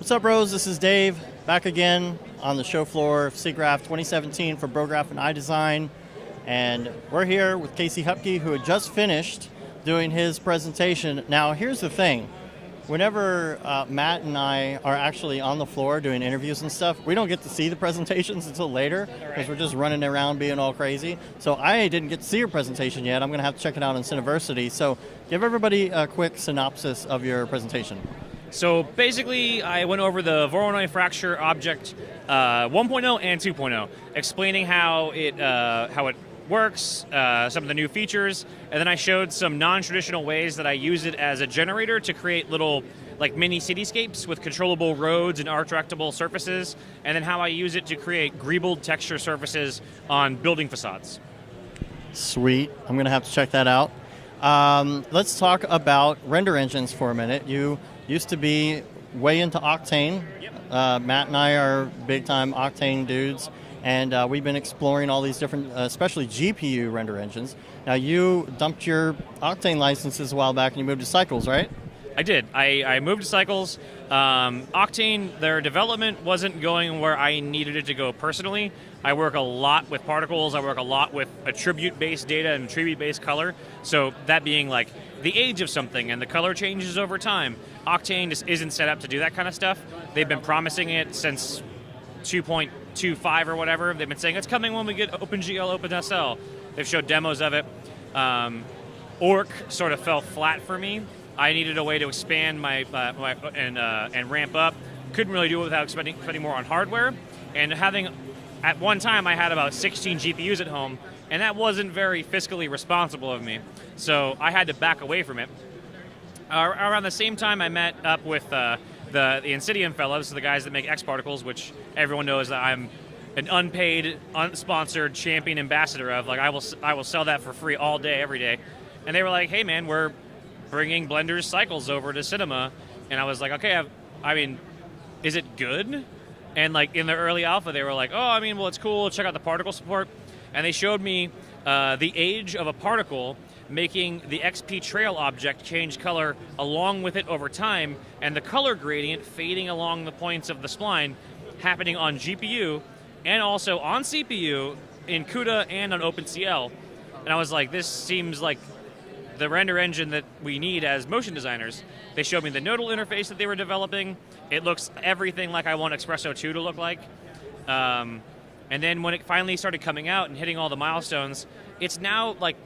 What's up, bros? This is Dave, back again on the show floor of Siggraph 2017 for BroGraph and iDesign. And we're here with Casey Hupke, who had just finished doing his presentation. Now, here's the thing. Whenever Matt and I are actually on the floor doing interviews and stuff, we don't get to see the presentations until later because we're just running around being all crazy. So I didn't get to see your presentation yet. I'm going to have to check it out on Cineversity. So give everybody a quick synopsis of your presentation. So basically, I went over the Voronoi fracture object 1.0 and 2.0, explaining how it works, some of the new features, and then I showed some non-traditional ways that I use it as a generator to create little like mini cityscapes with controllable roads and arc-directable surfaces, and then how I use it to create greebled texture surfaces on building facades. Sweet. I'm going to have to check that out. Let's talk about render engines for a minute. You used to be way into Octane. Yep. Matt and I are big-time Octane dudes, and we've been exploring all these different, especially GPU render engines. Now, you dumped your Octane licenses a while back and you moved to Cycles, right? I did. I moved to Cycles. Octane, their development wasn't going where I needed it to go personally. I work a lot with particles. I work a lot with attribute-based data and attribute-based color. So that being like the age of something and the color changes over time. Octane just isn't set up to do that kind of stuff. They've been promising it since 2.25 or whatever. They've been saying it's coming when we get OpenGL, OpenSL. They've showed demos of it. Orc sort of fell flat for me. I needed a way to expand my and ramp up. Couldn't really do it without spending more on hardware. And at one time, I had about 16 GPUs at home, and that wasn't very fiscally responsible of me. So I had to back away from it. Around the same time, I met up with the Insidium fellows, the guys that make X Particles, which everyone knows that I'm an unpaid, unsponsored champion ambassador of. Like I will sell that for free all day, every day. And they were like, "Hey, man, we're bringing Blender's Cycles over to Cinema," and I was like, "Okay, I mean, is it good?" And like in the early alpha, they were like, "Oh, I mean, well, it's cool. Check out the particle support," and they showed me the age of a particle, making the XP trail object change color along with it over time, and the color gradient fading along the points of the spline, happening on GPU and also on CPU in CUDA and on OpenCL. And I was like, this seems like the render engine that we need as motion designers. They showed me the nodal interface that they were developing. It looks everything like I want Espresso 2 to look like. And then when it finally started coming out and hitting all the milestones, it's now like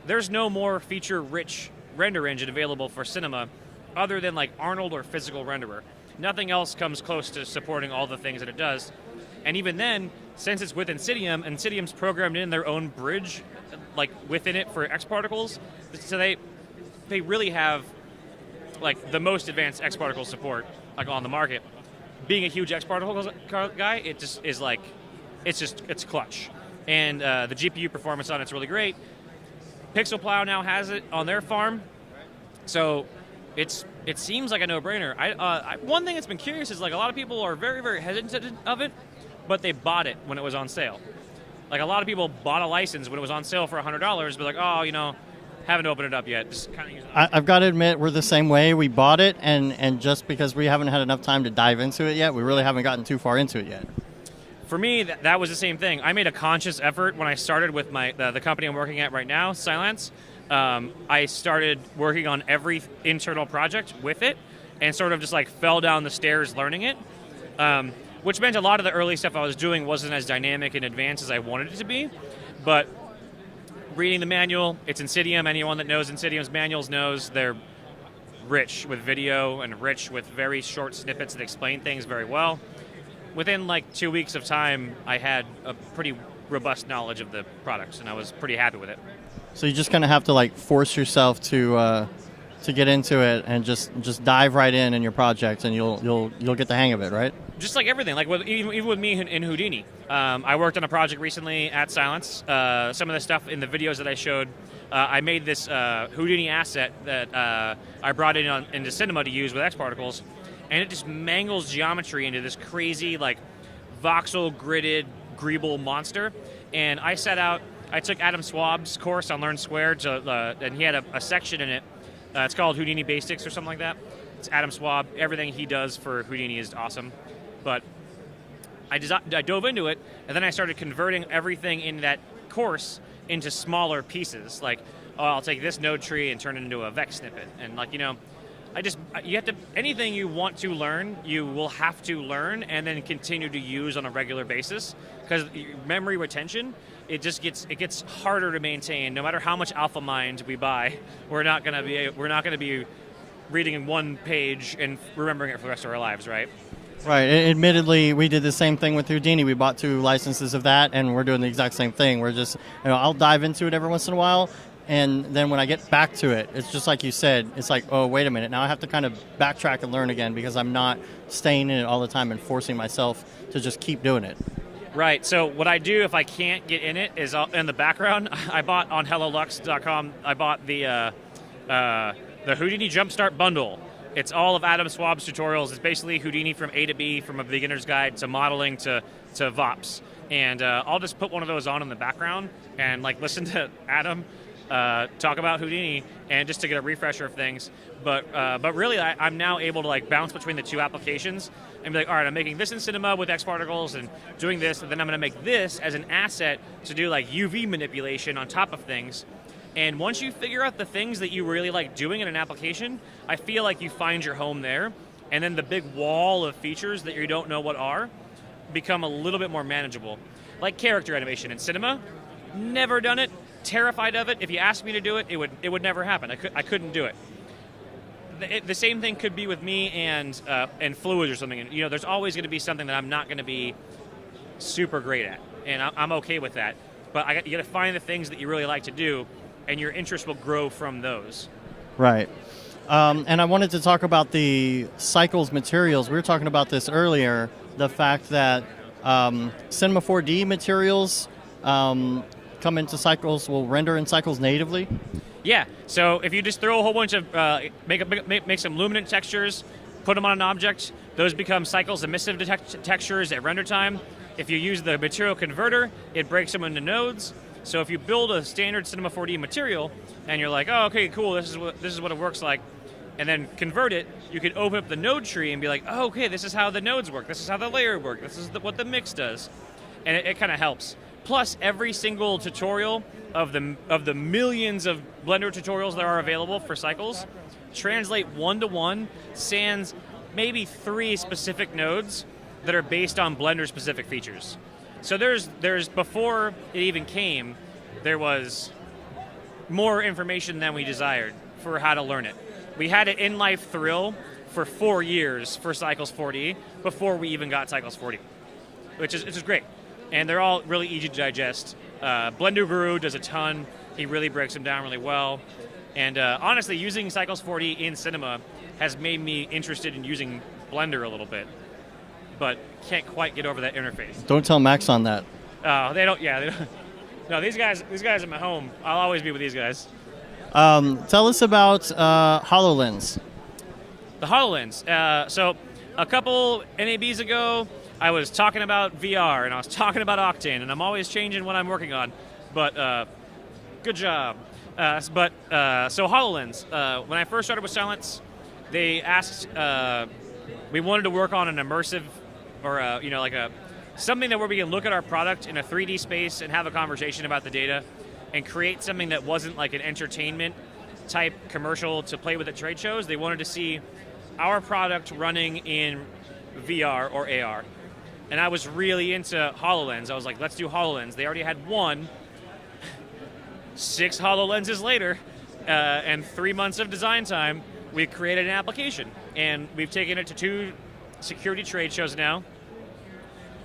there's no more feature-rich render engine available for cinema other than like Arnold or Physical Renderer. Nothing else comes close to supporting all the things that it does. And even then, since it's with Insidium's programmed in their own bridge like within it for X Particles, so they really have like the most advanced X Particle support like on the market. Being a huge X Particle guy, it just is like it's clutch. And the GPU performance on it's really great. PixelPlow now has it on their farm, so it seems like a no-brainer. One thing that's been curious is like a lot of people are very, very hesitant of it, but they bought it when it was on sale. Like a lot of people bought a license when it was on sale for $100, but like, oh, haven't opened it up yet. Just kind of use it. I've got to admit, we're the same way. We bought it, and just because we haven't had enough time to dive into it yet, we really haven't gotten too far into it yet. For me, that was the same thing. I made a conscious effort when I started with the company I'm working at right now, Silence. I started working on every internal project with it and sort of just like fell down the stairs learning it, which meant a lot of the early stuff I was doing wasn't as dynamic and advanced as I wanted it to be. But reading the manual, it's Insidium. Anyone that knows Insidium's manuals knows they're rich with video and rich with very short snippets that explain things very well. Within like 2 weeks of time, I had a pretty robust knowledge of the products, and I was pretty happy with it. So you just kind of have to like force yourself to get into it and just dive right in your project, and you'll get the hang of it, right? Just like everything, like even with me in Houdini. I worked on a project recently at Silence. Some of the stuff in the videos that I showed, I made this Houdini asset that I brought into Cinema to use with X Particles. And it just mangles geometry into this crazy, like, voxel gridded Greeble monster. And I took Adam Swab's course on Learn Square, and he had a section in it. It's called Houdini Basics or something like that. Adam Swab. Everything he does for Houdini is awesome. But I dove into it, and then I started converting everything in that course into smaller pieces. Like, oh, I'll take this node tree and turn it into a Vex snippet. And like, you have to, anything you want to learn, you will have to learn and then continue to use on a regular basis, because memory retention, it gets harder to maintain. No matter how much alpha mind we buy, we're not going to be reading in one page and remembering it for the rest of our lives, right? Right. Admittedly, we did the same thing with Houdini. We bought 2 licenses of that, and we're doing the exact same thing. We're just, I'll dive into it every once in a while, and then when I get back to it, it's just like you said, it's like, oh, wait a minute, now I have to kind of backtrack and learn again, because I'm not staying in it all the time and forcing myself to just keep doing it. Right, so what I do if I can't get in it is in the background, I bought on Hololens.com, I bought the Houdini Jumpstart Bundle. It's all of Adam Swab's tutorials. It's basically Houdini from A to B, from a beginner's guide to modeling to VOPs. And I'll just put one of those on in the background and like listen to Adam talk about Houdini, and just to get a refresher of things. But really, I'm now able to like bounce between the 2 applications and be like, all right, I'm making this in Cinema with X particles and doing this, and then I'm going to make this as an asset to do like UV manipulation on top of things. And once you figure out the things that you really like doing in an application, I feel like you find your home there, and then the big wall of features that you don't know what are become a little bit more manageable. Like character animation in Cinema, never done it, terrified of it. If you asked me to do it, it would never happen. I couldn't do it. The same thing could be with me and fluids or something. There's always going to be something that I'm not going to be super great at, and I'm okay with that. But you got to find the things that you really like to do, and your interest will grow from those. Right. And I wanted to talk about the cycles materials. We were talking about this earlier, the fact that Cinema 4D materials come into cycles, will render in cycles natively. Yeah, so if you just throw a whole bunch of, make some luminant textures, put them on an object, those become cycles emissive textures at render time. If you use the material converter, it breaks them into nodes. So if you build a standard Cinema 4D material, and you're like, oh, okay, cool, this is what it works like, and then convert it, you can open up the node tree and be like, oh, okay, this is how the nodes work, this is how the layer work, this is what the mix does. And it kind of helps. Plus, every single tutorial of the millions of Blender tutorials that are available for cycles translate one-to-one, sans maybe 3 specific nodes that are based on Blender-specific features. So there's before it even came, there was more information than we desired for how to learn it. We had an in-life thrill for 4 years for Cycles 4D before we even got Cycles 4D, which is great. And they're all really easy to digest. Blender Guru does a ton. He really breaks them down really well. And honestly, using Cycles 4D in Cinema has made me interested in using Blender a little bit, but can't quite get over that interface. Don't tell Max on that. They don't. Yeah, they don't. No, these guys are my home. I'll always be with these guys. Tell us about HoloLens. The HoloLens. So a couple NABs ago, I was talking about VR, and I was talking about Octane, and I'm always changing what I'm working on. But good job. So HoloLens. When I first started with Silence, they asked, we wanted to work on an immersive, or something that where we can look at our product in a 3D space and have a conversation about the data, and create something that wasn't like an entertainment type commercial to play with at trade shows. They wanted to see our product running in VR or AR. And I was really into HoloLens. I was like, let's do HoloLens. They already had one. 6 HoloLenses later, and 3 months of design time, we created an application. And we've taken it to 2 security trade shows now.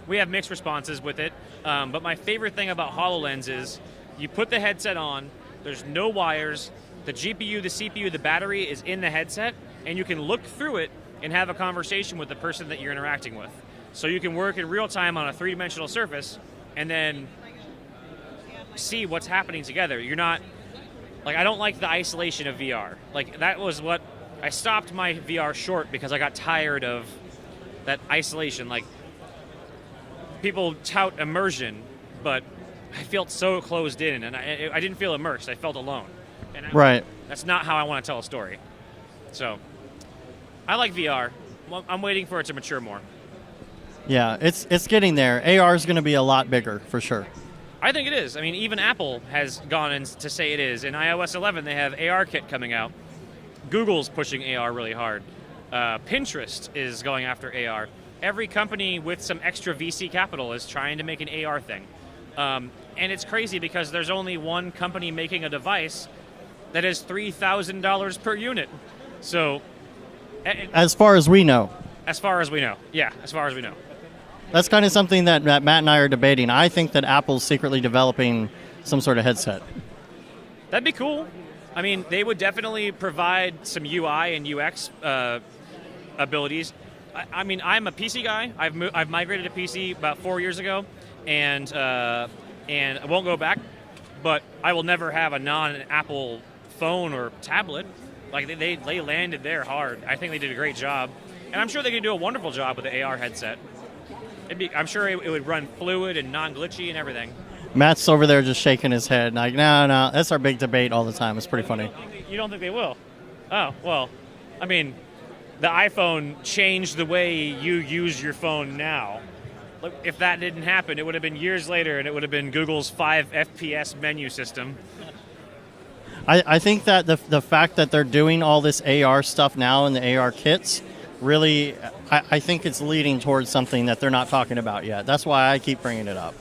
We have mixed responses with it. But my favorite thing about HoloLens is you put the headset on, there's no wires, the GPU, the CPU, the battery is in the headset, and you can look through it and have a conversation with the person that you're interacting with. So you can work in real time on a 3-dimensional surface and then see what's happening together. You're not, like, I don't like the isolation of VR. Like, that was what, I stopped my VR short because I got tired of that isolation. Like, people tout immersion, but I felt so closed in, and I didn't feel immersed. I felt alone. And right. That's not how I want to tell a story. So I like VR. Well, I'm waiting for it to mature more. Yeah, it's getting there. AR is going to be a lot bigger for sure. I think it is. I mean, even Apple has gone in to say it is. In iOS 11, they have ARKit coming out. Google's pushing AR really hard. Pinterest is going after AR. Every company with some extra VC capital is trying to make an AR thing. And it's crazy because there's only one company making a device that is $3,000 per unit. So, As far as we know. As far as we know. Yeah, as far as we know. That's kind of something that Matt and I are debating. I think that Apple's secretly developing some sort of headset. That'd be cool. I mean, they would definitely provide some UI and UX abilities. I mean, I'm a PC guy. I've migrated to PC about 4 years ago, and I won't go back. But I will never have a non-Apple phone or tablet. Like they landed there hard. I think they did a great job, and I'm sure they could do a wonderful job with the AR headset. I'm sure it would run fluid and non-glitchy and everything. Matt's over there just shaking his head like, no, that's our big debate all the time. It's pretty funny. You don't think they will? Oh, well, I mean, the iPhone changed the way you use your phone now. Look, if that didn't happen, it would have been years later, and it would have been Google's 5 FPS menu system. I think that the fact that they're doing all this AR stuff now in the AR kits, really, I think it's leading towards something that they're not talking about yet. That's why I keep bringing it up.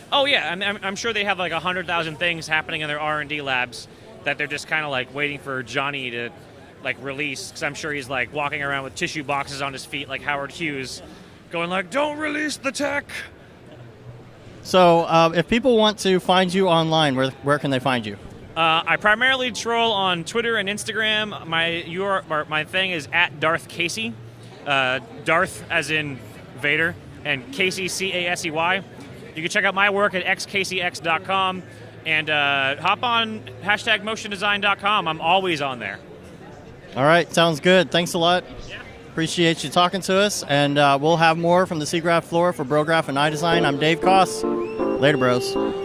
Oh, yeah. I'm sure they have like 100,000 things happening in their R&D labs that they're just kind of like waiting for Johnny to like release, because I'm sure he's like walking around with tissue boxes on his feet like Howard Hughes, going like, don't release the tech. So if people want to find you online, where can they find you? I primarily troll on Twitter and Instagram. My thing is at Darth Casey. Darth as in Vader, and Casey, Casey. You can check out my work at xcaseyx.com, and hop on #motiondesign.com. I'm always on there. All right, sounds good. Thanks a lot. Yeah. Appreciate you talking to us, and we'll have more from the Siggraph floor for Brograph and iDesign. I'm Dave Koss. Later, bros.